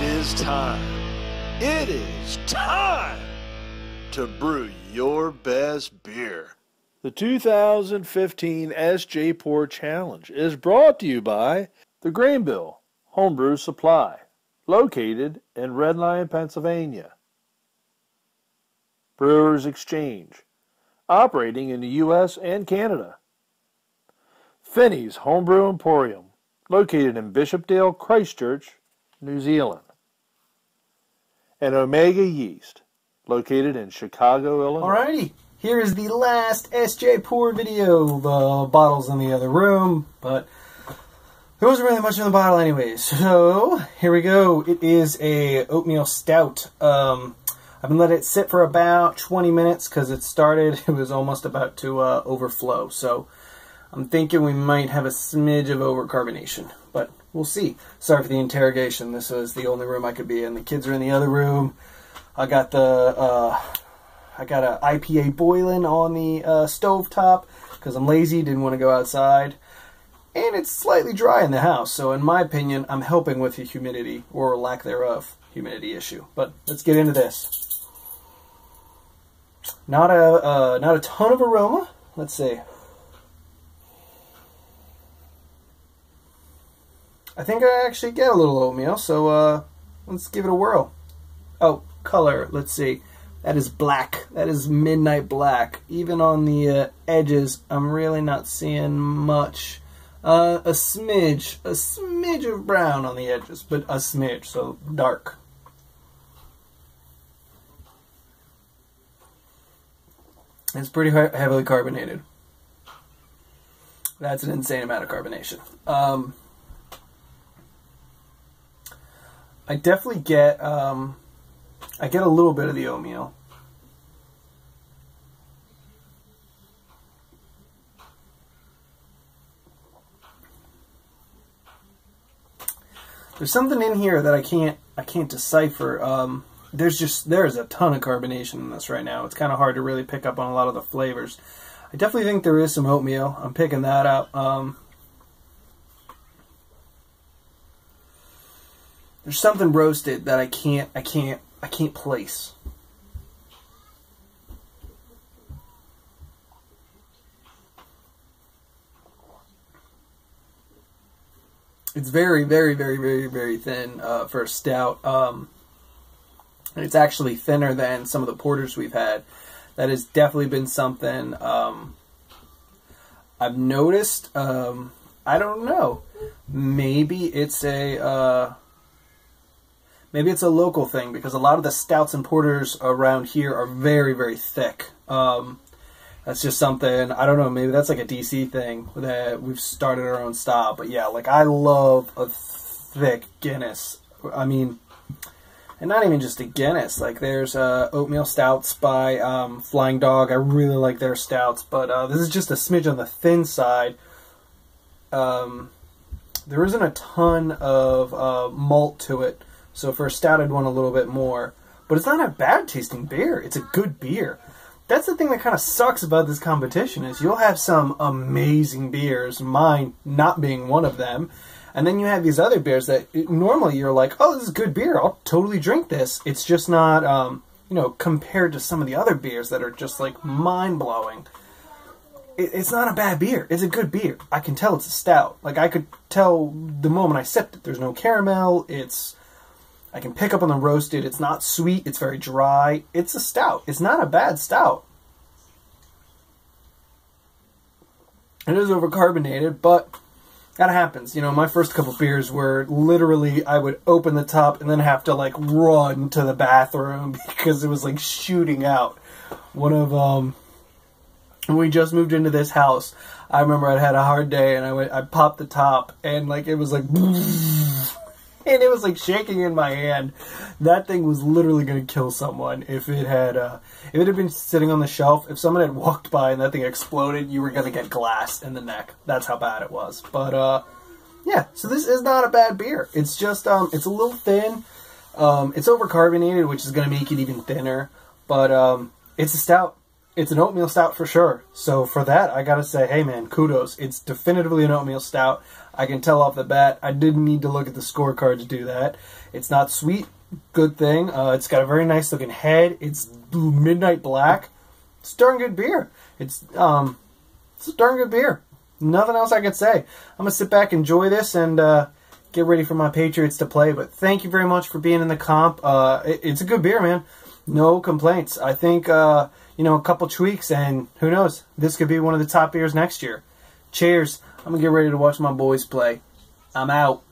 It is time. It is time to brew your best beer. The 2015 Sjporr Challenge is brought to you by the Grainbill Homebrew Supply, located in Red Lion, Pennsylvania. Brewers Exchange, operating in the U.S. and Canada. Finney's Homebrew Emporium, located in Bishopdale, Christchurch, New Zealand. And Omega Yeast, located in Chicago, Illinois. Alrighty, here is the last Sjporr video. The bottle's in the other room, but there wasn't really much in the bottle anyways. So, here we go. It is a oatmeal stout. I've been letting it sit for about 20 minutes because it was almost about to overflow. So, I'm thinking we might have a smidge of overcarbonation, but we'll see. Sorry for the interrogation. This was the only room I could be in. The kids are in the other room. I got an IPA boiling on the stove top because I'm lazy, didn't want to go outside. And it's slightly dry in the house, so in my opinion, I'm helping with the humidity, or lack thereof, humidity issue. But let's get into this. Not a ton of aroma. Let's see. I think I actually get a little oatmeal, so let's give it a whirl. Oh, color, let's see. That is black. That is midnight black. Even on the edges, I'm really not seeing much. A smidge of brown on the edges, but a smidge, so dark. It's pretty heavily carbonated. That's an insane amount of carbonation. I definitely get, I get a little bit of the oatmeal. There's something in here that I can't decipher. There's a ton of carbonation in this right now. It's kind of hard to really pick up on a lot of the flavors. I definitely think there is some oatmeal. I'm picking that up. There's something roasted that I can't place. It's very, very, very, very, very thin for a stout. And it's actually thinner than some of the porters we've had. That has definitely been something I've noticed. I don't know. Maybe it's a local thing, because a lot of the stouts and porters around here are very, very thick. That's just something, I don't know, maybe that's like a DC thing that we've started our own style. But yeah, like I love a thick Guinness. I mean, and not even just a Guinness. Like there's oatmeal stouts by Flying Dog. I really like their stouts, but this is just a smidge on the thin side. There isn't a ton of malt to it. So for a stout, I'd want a little bit more. But it's not a bad tasting beer. It's a good beer. That's the thing that kind of sucks about this competition, is you'll have some amazing beers, mine not being one of them. And then you have these other beers that normally you're like, oh, this is good beer. I'll totally drink this. It's just not, you know, compared to some of the other beers that are just like mind-blowing. It's not a bad beer. It's a good beer. I can tell it's a stout. Like I could tell the moment I sipped it. There's no caramel. I can pick up on the roasted. It's not sweet. It's very dry. It's a stout. It's not a bad stout. It is overcarbonated, but that happens. You know, my first couple beers were literally, I would open the top and then have to like run to the bathroom because it was like shooting out. When we just moved into this house, I remember I'd had a hard day and I popped the top and like it was like... And it was like shaking in my hand. That thing was literally going to kill someone if it had been sitting on the shelf. If someone had walked by and that thing exploded, you were going to get glass in the neck. That's how bad it was. But yeah, so this is not a bad beer. It's just it's a little thin. It's overcarbonated, which is going to make it even thinner. But it's a stout. it's an oatmeal stout for sure. So for that, I gotta say, hey man, kudos. It's definitively an oatmeal stout. I can tell off the bat. I didn't need to look at the scorecard to do that. It's not sweet. Good thing. It's got a very nice looking head. It's midnight black. It's darn good beer. It's a darn good beer. Nothing else I could say. I'm gonna sit back, enjoy this, and get ready for my Patriots to play. But thank you very much for being in the comp. It's a good beer, man. No complaints. I think you know, a couple tweaks, and who knows? This could be one of the top beers next year. Cheers. I'm gonna get ready to watch my boys play. I'm out.